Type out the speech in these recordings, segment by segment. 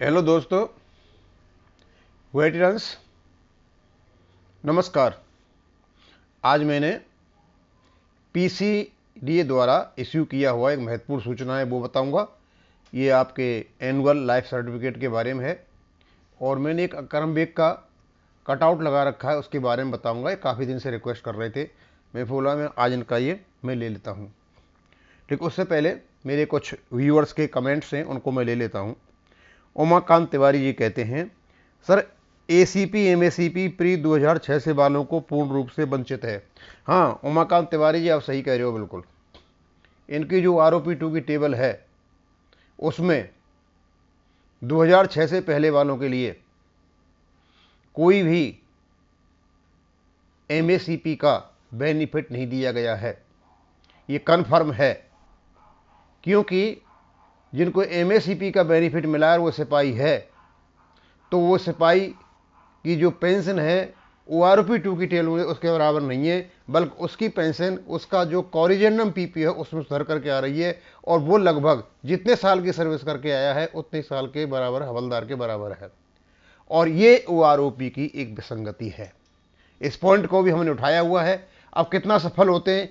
Hello दोस्तों, veterans, नमस्कार। आज मैंने पीसीडीए द्वारा इश्यू किया हुआ एक महत्वपूर्ण सूचना है वो बताऊंगा। ये आपके एनुअल लाइफ सर्टिफिकेट के बारे में है और मैंने एक अक्रमवेग का कटआउट लगा रखा है, उसके बारे में बताऊंगा। ये काफ़ी दिन से रिक्वेस्ट कर रहे थे, मैं बोला मैं आज इनका ये मैं ले लेता हूँ। ठीक, उससे पहले मेरे कुछ व्यूअर्स के कमेंट्स हैं, उनको मैं ले लेता हूँ। उमाकांत तिवारी जी कहते हैं, सर एसीपी एमएसीपी प्री 2006 से वालों को पूर्ण रूप से वंचित है। हाँ उमाकांत तिवारी जी, आप सही कह रहे हो बिल्कुल। इनकी जो आरओपी 2 की टेबल है उसमें 2006 से पहले वालों के लिए कोई भी एमएसीपी का बेनिफिट नहीं दिया गया है। ये कन्फर्म है, क्योंकि जिनको एमएसीपी का बेनिफिट मिला है वो सिपाही है, तो वो सिपाही की जो पेंशन है वो आरओपी 2 की टेबल में उसके बराबर नहीं है, बल्कि उसकी पेंशन उसका जो कॉरिजेंडम पीपी है उसमें सुधर करके आ रही है, और वो लगभग जितने साल की सर्विस करके आया है उतने साल के बराबर हवलदार के बराबर है। और ये ओआरओपी की एक विसंगति है। इस पॉइंट को भी हमने उठाया हुआ है। अब कितना सफल होते हैं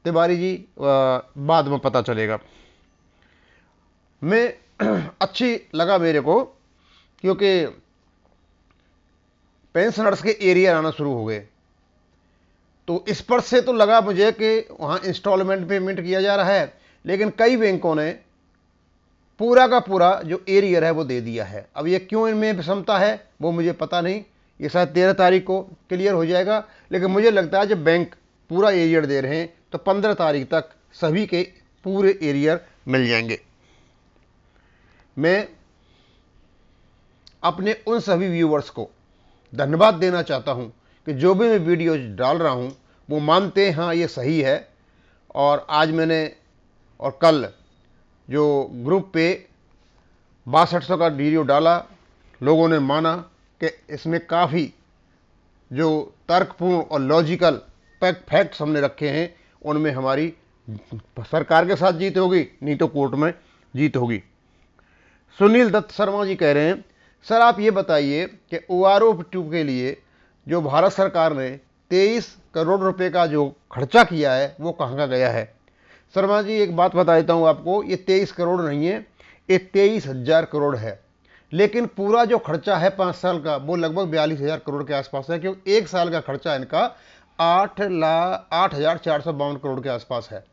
तिवारी जी, बाद में पता चलेगा। मैं अच्छी लगा मेरे को, क्योंकि पेंशनर्स के एरिया आना शुरू हो गए, तो इस पर से तो लगा मुझे कि वहाँ इंस्टॉलमेंट पेमेंट किया जा रहा है, लेकिन कई बैंकों ने पूरा का पूरा जो एरियर है वो दे दिया है। अब ये क्यों इनमें विषमता है वो मुझे पता नहीं, ये शायद 13 तारीख को क्लियर हो जाएगा। लेकिन मुझे लगता है जब बैंक पूरा एरियर दे रहे हैं तो 15 तारीख तक सभी के पूरे एरियर मिल जाएंगे। मैं अपने उन सभी व्यूवर्स को धन्यवाद देना चाहता हूं कि जो भी मैं वीडियो डाल रहा हूं वो मानते हैं हाँ ये सही है। और आज मैंने और कल जो ग्रुप पे 6200 का वीडियो डाला, लोगों ने माना कि इसमें काफ़ी जो तर्कपूर्ण और लॉजिकल फैक्ट्स हमने रखे हैं, उनमें हमारी सरकार के साथ जीत होगी, नहीं तो कोर्ट में जीत होगी। सुनील दत्त शर्मा जी कह रहे हैं, सर आप ये बताइए कि ओआरओपी 2 के लिए जो भारत सरकार ने 23 करोड़ रुपए का जो खर्चा किया है वो कहाँ का गया है। शर्मा जी एक बात बता देता हूँ आपको, ये 23 करोड़ नहीं है, ये 23,000 करोड़ है। लेकिन पूरा जो खर्चा है 5 साल का वो लगभग 42,000 करोड़ के आसपास है, क्योंकि एक साल का खर्चा इनका 8,0452 करोड़ के आसपास है।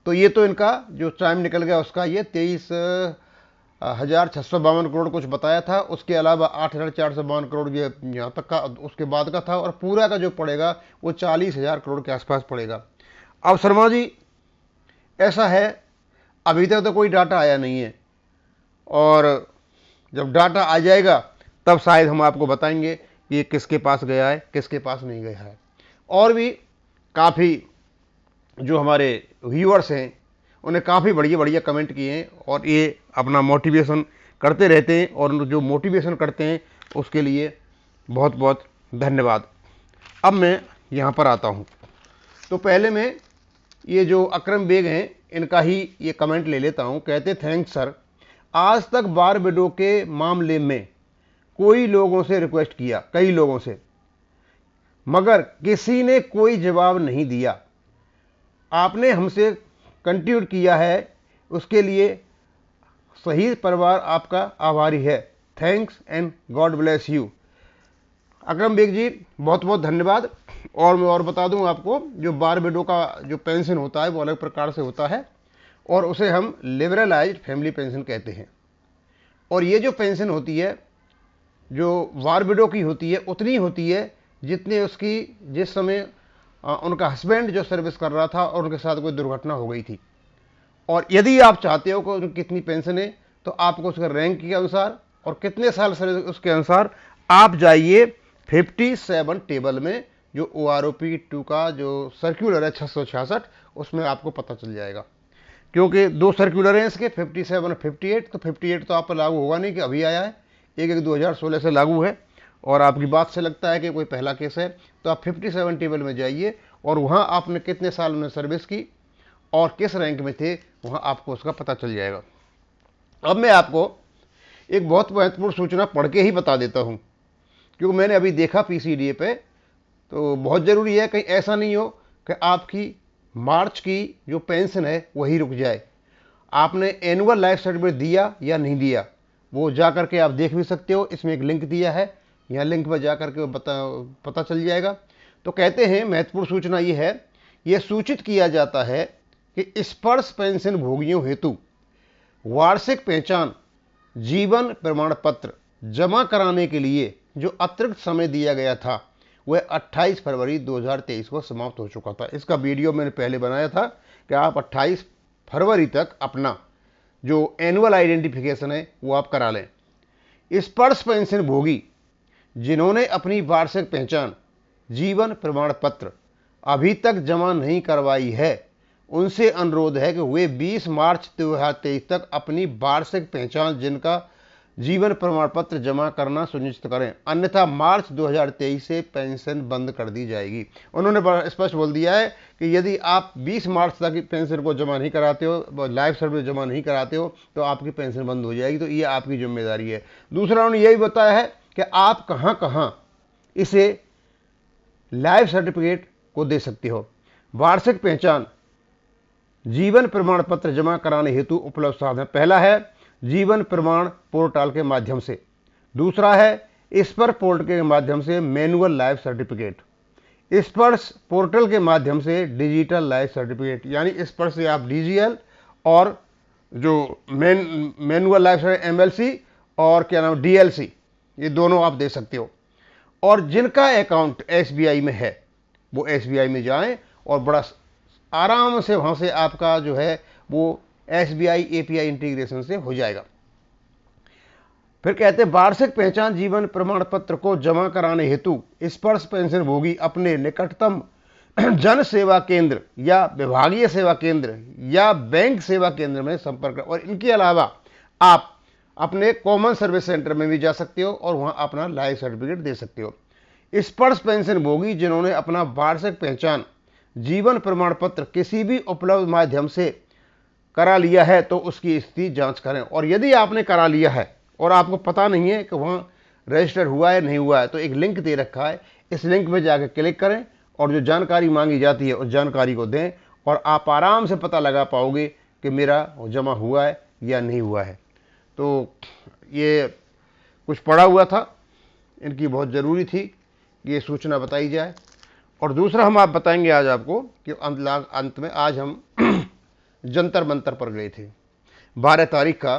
तो ये तो इनका जो टाइम निकल गया उसका ये 23,652 करोड़ कुछ बताया था, उसके अलावा 8,452 करोड़ ये यहाँ तक का उसके बाद का था, और पूरा का जो पड़ेगा वो 40,000 करोड़ के आसपास पड़ेगा। अब शर्मा जी ऐसा है, अभी तक तो कोई डाटा आया नहीं है, और जब डाटा आ जाएगा तब शायद हम आपको बताएंगे कि ये किसके पास गया है किसके पास नहीं गया है। और भी काफ़ी जो हमारे व्यूअर्स हैं उन्हें काफ़ी बढ़िया बढ़िया कमेंट किए हैं, और ये अपना मोटिवेशन करते रहते हैं, और जो मोटिवेशन करते हैं उसके लिए बहुत बहुत धन्यवाद। अब मैं यहाँ पर आता हूँ, तो पहले मैं ये जो अकरम बेग हैं इनका ही ये कमेंट ले लेता हूँ। कहते थैंक्स सर, आज तक बार विडो के मामले में कई लोगों से, मगर किसी ने कोई जवाब नहीं दिया। आपने हमसे कंटिन्यू किया है, उसके लिए शहीद परिवार आपका आभारी है। Thanks and god bless you. Akram Beg ji बहुत बहुत धन्यवाद। और मैं और बता दूं आपको, जो बार विडो का जो पेंशन होता है वो अलग प्रकार से होता है, और उसे हम लिबरलाइज्ड फैमिली पेंशन कहते हैं। और ये जो पेंशन होती है जो वार विडो की होती है उतनी होती है जितने उसकी जिस समय उनका हस्बैंड जो सर्विस कर रहा था और उनके साथ कोई दुर्घटना हो गई थी। और यदि आप चाहते हो कि उनकी कितनी पेंशन है तो आपको उसके रैंक के अनुसार और कितने साल सर्विस उसके अनुसार आप जाइए 57 टेबल में, जो OROP 2 का जो सर्कुलर है 666, उसमें आपको पता चल जाएगा। क्योंकि 2 सर्कुलर हैं इसके, 57 और 58। तो 58 तो आप पर लागू होगा नहीं कि अभी आया है, 1/1/2016 से लागू है। और आपकी बात से लगता है कि कोई पहला केस है, तो आप 57 टेबल में जाइए और वहाँ आपने कितने साल में सर्विस की और किस रैंक में थे वहाँ आपको उसका पता चल जाएगा। अब मैं आपको एक बहुत महत्वपूर्ण सूचना पढ़ के ही बता देता हूँ, क्योंकि मैंने अभी देखा पीसीडीए पे, तो बहुत ज़रूरी है कहीं ऐसा नहीं हो कि आपकी मार्च की जो पेंशन है वही रुक जाए। आपने एनुअल लाइफ सर्टिफिकेट दिया या नहीं दिया, वो जा करके आप देख भी सकते हो। इसमें एक लिंक दिया है, यहाँ लिंक पर जा करके पता चल जाएगा। तो कहते हैं महत्वपूर्ण सूचना ये है, ये सूचित किया जाता है कि स्पर्श पेंशन भोगियों हेतु वार्षिक पहचान जीवन प्रमाण पत्र जमा कराने के लिए जो अतिरिक्त समय दिया गया था वह 28 फरवरी 2023 को समाप्त हो चुका था। इसका वीडियो मैंने पहले बनाया था कि आप 28 फरवरी तक अपना जो एनुअल आइडेंटिफिकेशन है वो आप करा लें। स्पर्श पेंशन भोगी जिन्होंने अपनी वार्षिक पहचान जीवन प्रमाण पत्र अभी तक जमा नहीं करवाई है, उनसे अनुरोध है कि वे 20 मार्च 2023 तक अपनी वार्षिक पहचान जिनका जीवन प्रमाण पत्र जमा करना सुनिश्चित करें, अन्यथा मार्च 2023 से पेंशन बंद कर दी जाएगी। उन्होंने बड़ा स्पष्ट बोल दिया है कि यदि आप 20 मार्च तक पेंशन को जमा नहीं कराते हो, लाइफ सर्टिफिकेट जमा नहीं कराते हो, तो आपकी पेंशन बंद हो जाएगी। तो ये आपकी जिम्मेदारी है। दूसरा उन्होंने यही बताया है कि आप कहाँ कहाँ इसे लाइफ सर्टिफिकेट को दे सकते हो। वार्षिक पहचान जीवन प्रमाण पत्र जमा कराने हेतु उपलब्ध साधन, पहला है जीवन प्रमाण पोर्टल के माध्यम से, दूसरा है स्पर्श पोर्टल के माध्यम से मैनुअल लाइफ सर्टिफिकेट, स्पर्श पोर्टल के माध्यम से डिजिटल लाइफ सर्टिफिकेट, यानी स्पर्श से आप डीजीएल और जो मैनुअल लाइफ एमएलसी और क्या नाम डीएलसी, ये दोनों आप दे सकते हो। और जिनका अकाउंट एसबीआई में है वो एसबीआई में जाएं और बड़ा आराम से वहाँ से आपका जो है वो एसबीआई एपीआई इंटीग्रेशन से हो जाएगा। फिर कहते हैं वार्षिक पहचान जीवन प्रमाण पत्र को जमा कराने हेतु स्पर्श पेंशन भोगी अपने निकटतम जन सेवा केंद्र या विभागीय सेवा केंद्र या बैंक सेवा केंद्र में संपर्क करें। और इनके अलावा आप अपने कॉमन सर्विस सेंटर में भी जा सकते हो और वहां अपना लाइफ सर्टिफिकेट दे सकते हो। स्पर्श पेंशन भोगी जिन्होंने अपना वार्षिक पहचान जीवन प्रमाण पत्र किसी भी उपलब्ध माध्यम से करा लिया है तो उसकी स्थिति जांच करें। और यदि आपने करा लिया है और आपको पता नहीं है कि वहां रजिस्टर हुआ है नहीं हुआ है, तो एक लिंक दे रखा है, इस लिंक में जाकर क्लिक करें और जो जानकारी मांगी जाती है उस जानकारी को दें और आप आराम से पता लगा पाओगे कि मेरा जमा हुआ है या नहीं हुआ है। तो ये कुछ पड़ा हुआ था, इनकी बहुत ज़रूरी थी कि ये सूचना बताई जाए। और दूसरा हम आप बताएंगे आज आपको कि अंत में आज हम जंतर मंतर पर गए थे। 12 तारीख का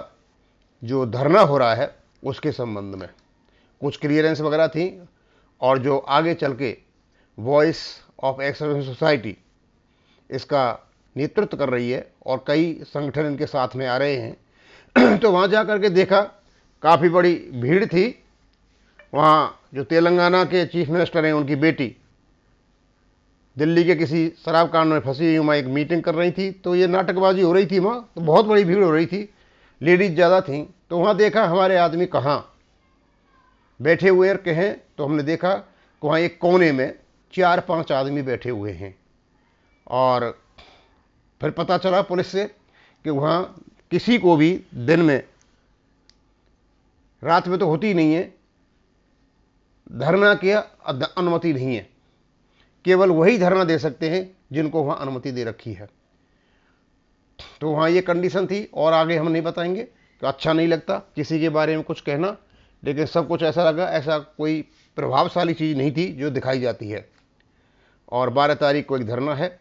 जो धरना हो रहा है उसके संबंध में कुछ क्लियरेंस वगैरह थी और जो आगे चल के voice of ex service society इसका नेतृत्व कर रही है और कई संगठन इनके साथ में आ रहे हैं। तो वहाँ जा कर के देखा काफ़ी बड़ी भीड़ थी। वहाँ जो तेलंगाना के चीफ मिनिस्टर हैं उनकी बेटी दिल्ली के किसी शराब कांड में फंसी हुई वहाँ एक मीटिंग कर रही थी, तो ये नाटकबाजी हो रही थी वहाँ, तो बहुत बड़ी भीड़ हो रही थी, लेडीज ज़्यादा थी। तो वहाँ देखा हमारे आदमी कहाँ बैठे हुए कहें, तो हमने देखा कि वहाँ एक कोने में 4-5 आदमी बैठे हुए हैं। और फिर पता चला पुलिस से कि वहाँ किसी को भी दिन में, रात में तो होती ही नहीं है, धरना की अनुमति नहीं है। केवल वही धरना दे सकते हैं जिनको वहाँ अनुमति दे रखी है। तो वहाँ ये कंडीशन थी। और आगे हम नहीं बताएंगे कि अच्छा नहीं लगता किसी के बारे में कुछ कहना, लेकिन सब कुछ ऐसा लगा, ऐसा कोई प्रभावशाली चीज़ नहीं थी जो दिखाई जाती है। और 12 तारीख को एक धरना है,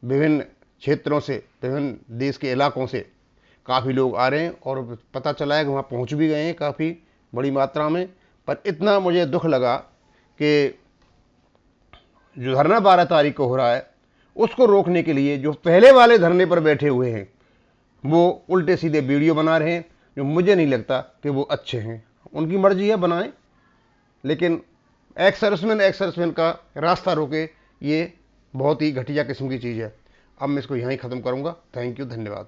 विभिन्न क्षेत्रों से, विभिन्न देश के इलाकों से काफ़ी लोग आ रहे हैं और पता चला है कि वहाँ पहुँच भी गए हैं काफ़ी बड़ी मात्रा में। पर इतना मुझे दुख लगा कि जो धरना 12 तारीख को हो रहा है उसको रोकने के लिए जो पहले वाले धरने पर बैठे हुए हैं वो उल्टे सीधे वीडियो बना रहे हैं, जो मुझे नहीं लगता कि वो अच्छे हैं। उनकी मर्जी है, बनाएं, लेकिन एक्स सर्विसमैन का रास्ता रोके, ये बहुत ही घटिया किस्म की चीज़ है। अब मैं इसको यहीं ख़त्म करूँगा। थैंक यू, धन्यवाद।